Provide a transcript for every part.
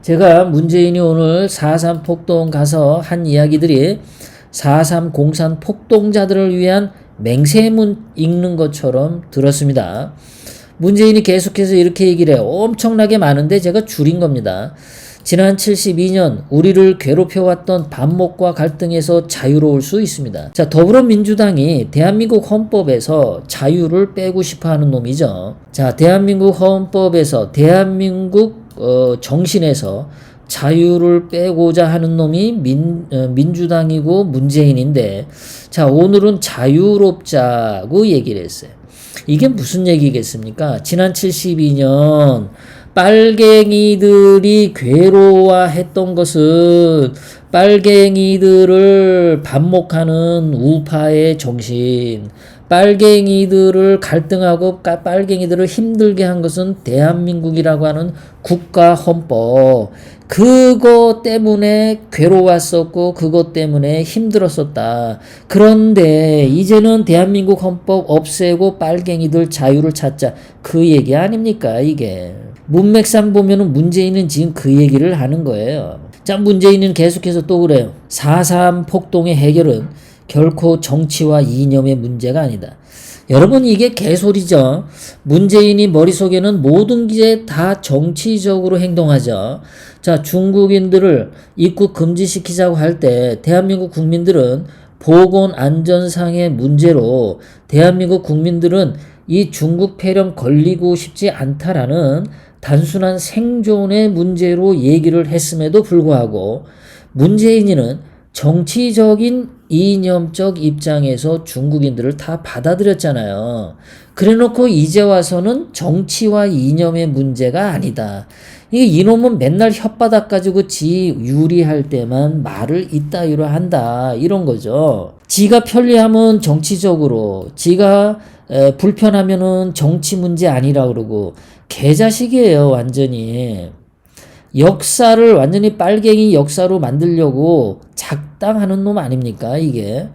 제가 문재인이 오늘 4.3 폭동 가서 한 이야기들이 4.3 공산 폭동자들을 위한 맹세문 읽는 것처럼 들었습니다. 문재인이 계속해서 이렇게 얘기를 해요. 엄청나게 많은데 제가 줄인 겁니다. 지난 72년 우리를 괴롭혀왔던 반목과 갈등에서 자유로울 수 있습니다. 자, 더불어민주당이 대한민국 헌법에서 자유를 빼고 싶어하는 놈이죠. 자, 대한민국 헌법에서 대한민국 정신에서 자유를 빼고자 하는 놈이 민주당이고 문재인인데, 자, 오늘은 자유롭자고 얘기를 했어요. 이게 무슨 얘기겠습니까? 지난 72년 빨갱이들이 괴로워했던 것은 빨갱이들을 반목하는 우파의 정신, 빨갱이들을 갈등하고 빨갱이들을 힘들게 한 것은 대한민국이라고 하는 국가 헌법, 그거 때문에 괴로웠었고 그것 때문에 힘들었었다. 그런데 이제는 대한민국 헌법 없애고 빨갱이들 자유를 찾자, 그 얘기 아닙니까? 이게 문맥상 보면은 문재인은 지금 그 얘기를 하는 거예요. 자, 문재인은 계속해서 또 그래요. 4.3 폭동의 해결은 결코 정치와 이념의 문제가 아니다. 여러분, 이게 개소리죠. 문재인이 머릿속에는 모든 게 다 정치적으로 행동하죠. 자, 중국인들을 입국 금지시키자고 할 때 대한민국 국민들은 보건 안전상의 문제로 대한민국 국민들은 이 중국 폐렴 걸리고 싶지 않다라는 단순한 생존의 문제로 얘기를 했음에도 불구하고 문재인이는 정치적인 이념적 입장에서 중국인들을 다 받아들였잖아요. 그래놓고 이제 와서는 정치와 이념의 문제가 아니다. 이놈은 맨날 혓바닥 가지고 지 유리할 때만 말을 이따위로 한다, 이런 거죠. 지가 편리하면 정치적으로, 지가 불편하면은 정치 문제 아니라 그러고 개자식이에요, 완전히. 역사를 완전히 빨갱이 역사로 만들려고 작당하는 놈 아닙니까, 이게.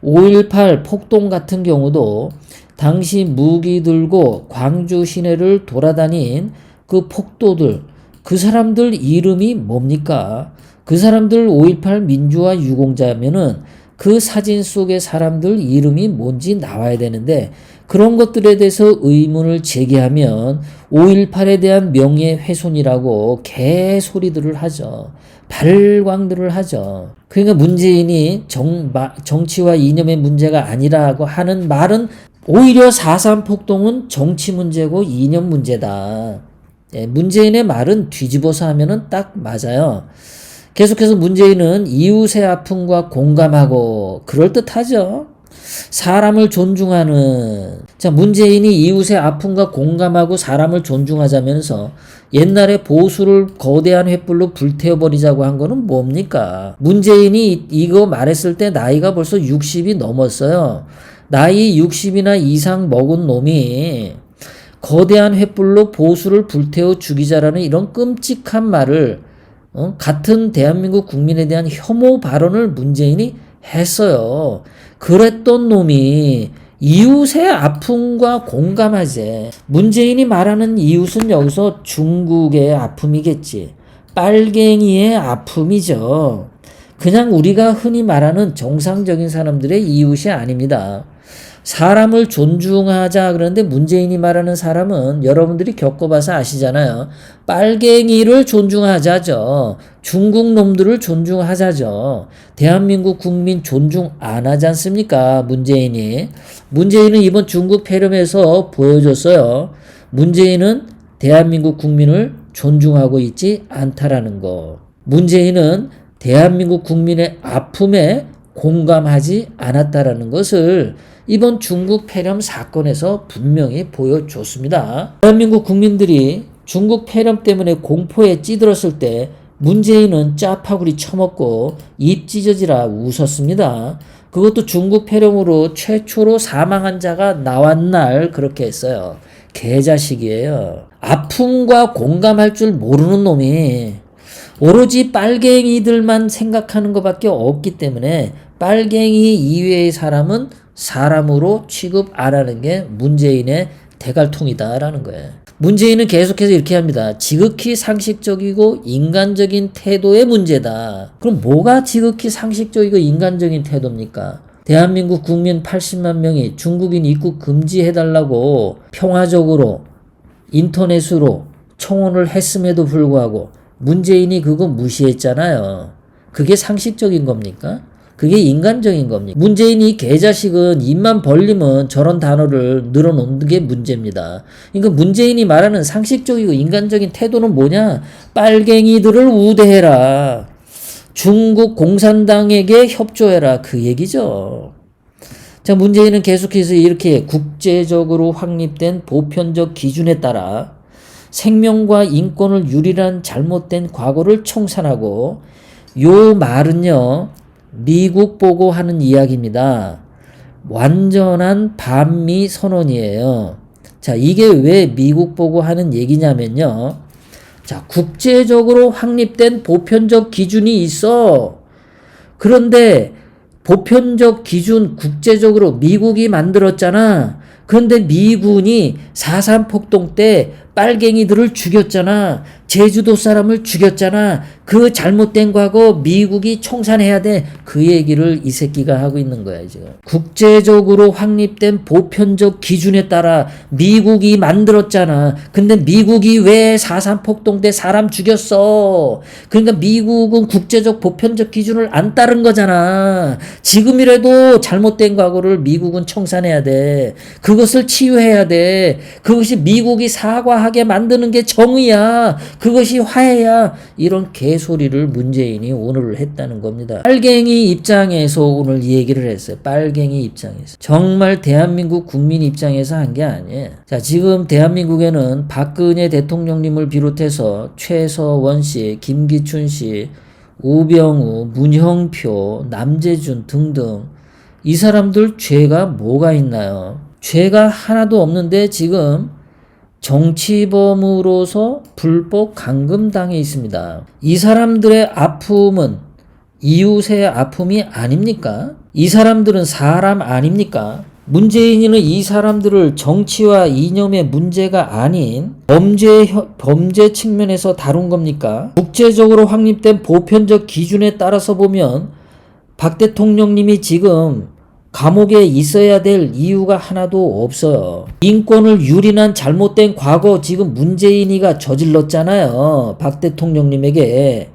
5.18 폭동 같은 경우도 당시 무기 들고 광주 시내를 돌아다닌 그 폭도들, 그 사람들 이름이 뭡니까? 그 사람들 5.18 민주화 유공자면은 그 사진 속의 사람들 이름이 뭔지 나와야 되는데, 그런 것들에 대해서 의문을 제기하면 5.18에 대한 명예훼손이라고 개소리들을 하죠. 발광들을 하죠. 그러니까 문재인이 정치와 이념의 문제가 아니라고 하는 말은 오히려 4.3 폭동은 정치 문제고 이념 문제다. 예, 문재인의 말은 뒤집어서 하면은 딱 맞아요. 계속해서 문재인은 이웃의 아픔과 공감하고, 그럴듯하죠. 사람을 존중하는, 자, 문재인이 이웃의 아픔과 공감하고 사람을 존중하자면서 옛날에 보수를 거대한 횃불로 불태워버리자고 한 거는 뭡니까? 문재인이 이거 말했을 때 나이가 벌써 60이 넘었어요. 나이 60이나 이상 먹은 놈이 거대한 횃불로 보수를 불태워 죽이자라는 이런 끔찍한 말을, 같은 대한민국 국민에 대한 혐오 발언을 문재인이 했어요. 그랬던 놈이 이웃의 아픔과 공감하지. 문재인이 말하는 이웃은 여기서 중국의 아픔이겠지. 빨갱이의 아픔이죠. 그냥 우리가 흔히 말하는 정상적인 사람들의 이웃이 아닙니다. 사람을 존중하자 그러는데 문재인이 말하는 사람은 여러분들이 겪어봐서 아시잖아요. 빨갱이를 존중하자죠. 중국 놈들을 존중하자죠. 대한민국 국민 존중 안 하지 않습니까? 문재인은 이번 중국 폐렴에서 보여줬어요. 문재인은 대한민국 국민을 존중하고 있지 않다라는 거. 문재인은 대한민국 국민의 아픔에 공감하지 않았다라는 것을 이번 중국 폐렴 사건에서 분명히 보여줬습니다. 대한민국 국민들이 중국 폐렴 때문에 공포에 찌들었을 때 문재인은 짜파구리 처먹고 입 찢어지라 웃었습니다. 그것도 중국 폐렴으로 최초로 사망한 자가 나온 날 그렇게 했어요. 개자식이에요. 아픔과 공감할 줄 모르는 놈이 오로지 빨갱이들만 생각하는 것밖에 없기 때문에 빨갱이 이외의 사람은 사람으로 취급 안 하는 게 문재인의 대갈통이다라는 거예요. 문재인은 계속해서 이렇게 합니다. 지극히 상식적이고 인간적인 태도의 문제다. 그럼 뭐가 지극히 상식적이고 인간적인 태도입니까? 대한민국 국민 80만 명이 중국인 입국 금지해달라고 평화적으로 인터넷으로 청원을 했음에도 불구하고 문재인이 그거 무시했잖아요. 그게 상식적인 겁니까? 그게 인간적인 겁니까? 문재인이 개자식은 입만 벌리면 저런 단어를 늘어놓는 게 문제입니다. 그러니까 문재인이 말하는 상식적이고 인간적인 태도는 뭐냐? 빨갱이들을 우대해라. 중국 공산당에게 협조해라. 그 얘기죠. 자, 문재인은 계속해서 이렇게 국제적으로 확립된 보편적 기준에 따라 생명과 인권을 유린한 잘못된 과거를 청산하고, 요 말은요, 미국 보고 하는 이야기입니다. 완전한 반미 선언이에요. 자, 이게 왜 미국 보고 하는 얘기냐면요. 자, 국제적으로 확립된 보편적 기준이 있어. 그런데 보편적 기준 국제적으로 미국이 만들었잖아. 그런데 미군이 4.3 폭동 때 빨갱이들을 죽였잖아. 제주도 사람을 죽였잖아. 그 잘못된 과거 미국이 청산해야 돼. 그 얘기를 이 새끼가 하고 있는 거야, 지금. 국제적으로 확립된 보편적 기준에 따라 미국이 만들었잖아. 근데 미국이 왜 4.3 폭동 때 사람 죽였어? 그러니까 미국은 국제적 보편적 기준을 안 따른 거잖아. 지금이라도 잘못된 과거를 미국은 청산해야 돼. 그것을 치유해야 돼. 그것이 미국이 사과하게 만드는 게 정의야. 그것이 화해야. 이런 개소리를 문재인이 오늘 했다는 겁니다. 빨갱이 입장에서 오늘 이 얘기를 했어요. 빨갱이 입장에서. 정말 대한민국 국민 입장에서 한 게 아니에요. 자, 지금 대한민국에는 박근혜 대통령님을 비롯해서 최서원 씨, 김기춘 씨, 우병우, 문형표, 남재준 등등 이 사람들 죄가 뭐가 있나요? 죄가 하나도 없는데 지금 정치범으로서 불법 감금당해 있습니다. 이 사람들의 아픔은 이웃의 아픔이 아닙니까? 이 사람들은 사람 아닙니까? 문재인이는 이 사람들을 정치와 이념의 문제가 아닌 범죄 측면에서 다룬 겁니까? 국제적으로 확립된 보편적 기준에 따라서 보면 박 대통령님이 지금 감옥에 있어야 될 이유가 하나도 없어요. 인권을 유린한 잘못된 과거 지금 문재인이가 저질렀잖아요. 박 대통령님에게.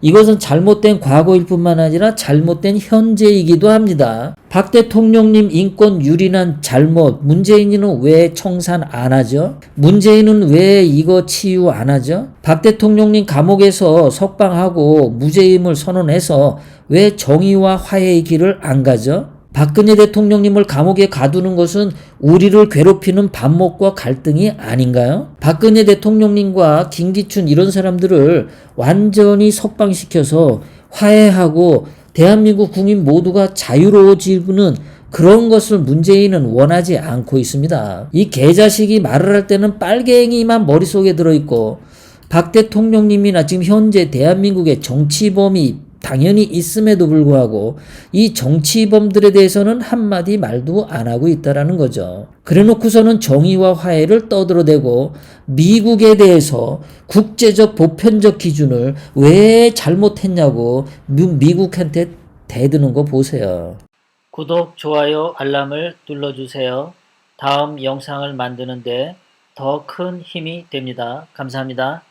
이것은 잘못된 과거일 뿐만 아니라 잘못된 현재이기도 합니다. 박 대통령님 인권 유린한 잘못, 문재인이는 왜 청산 안 하죠? 문재인은 왜 이거 치유 안 하죠? 박 대통령님 감옥에서 석방하고 무죄임을 선언해서 왜 정의와 화해의 길을 안 가죠? 박근혜 대통령님을 감옥에 가두는 것은 우리를 괴롭히는 반목과 갈등이 아닌가요? 박근혜 대통령님과 김기춘 이런 사람들을 완전히 석방시켜서 화해하고 대한민국 국민 모두가 자유로워지는 그런 것을 문재인은 원하지 않고 있습니다. 이 개자식이 말을 할 때는 빨갱이만 머릿속에 들어있고, 박 대통령님이나 지금 현재 대한민국의 정치범이 당연히 있음에도 불구하고 이 정치범들에 대해서는 한마디 말도 안 하고 있다라는 거죠. 그래놓고서는 정의와 화해를 떠들어대고 미국에 대해서 국제적 보편적 기준을 왜 잘못했냐고 미국한테 대드는 거 보세요. 구독, 좋아요, 알람을 눌러주세요. 다음 영상을 만드는데 더 큰 힘이 됩니다. 감사합니다.